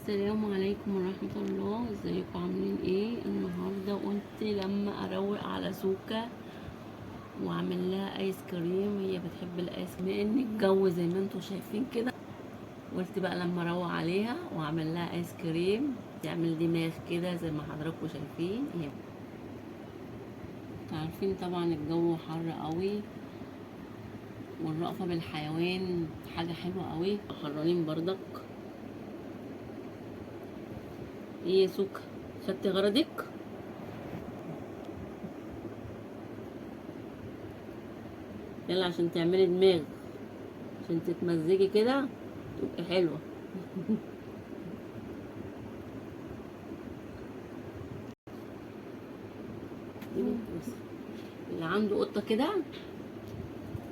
السلام عليكم ورحمة الله. ازيكم عاملين ايه؟ النهاردة قلت لما اروق على سوكا واعمل لها ايس كريم. هي بتحب الايس كريم، ان الجو زي ما انتم شايفين كده. قلت بقى لما اروق عليها واعمل لها ايس كريم تعمل دماغ كده زي ما حضراتكم شايفين. هي عارفين طبعا الجو حر قوي، والرأفة بالحيوان حاجة حلوة قوي. حرانين برضك. ايه يا سوكا، خدتي غرضك؟ يلا عشان تعملي دماغ، عشان تتمزجي كده تبقي حلوة. بس اللي عنده قطة كده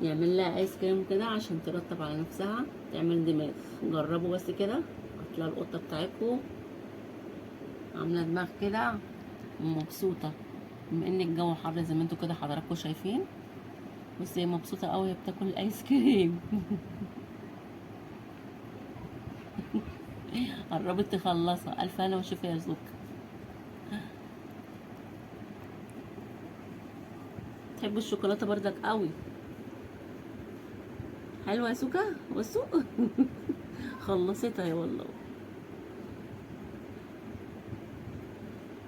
يعمل لها ايس كريم كده عشان ترطب على نفسها تعمل دماغ. جربوا بس كده، هتلاقي القطة بتاعتكم عاملة دماغ كده ومبسوطة. بما ان الجو حر زي ما انتوا كده حضراتكم شايفين، بس هي مبسوطة قوي وهي بتاكل الايس كريم. قربت تخلصها. الف هنا وشوفي يا زوك. تحب الشوكولاتة بردك قوي. حلوة يا سوكا. بصوا. خلصتها يا والله.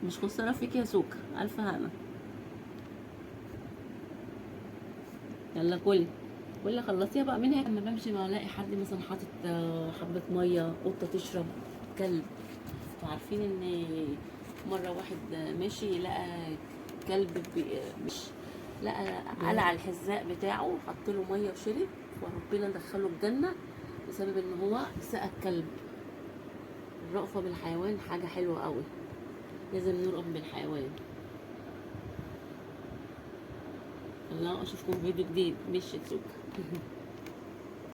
مش خسارة فيك يا سوكا. ألف هنا. يلا كلي كلي خلصيها بقى منها. لما بمشي بلاقي حد مثلا حاطط حبة مية، قطة تشرب، كلب. انتوا عارفين ان مرة واحد ماشي لقى كلب مش لقى قلع الحذاء بتاعه، حط له مية وشرب، وربنا دخله الجنة بسبب ان هو سقى الكلب. الرأفة بالحيوان حاجة حلوة قوي، لازم نرأف بالحيوان. الله، اشوفكم في فيديو جديد. مش تسوق.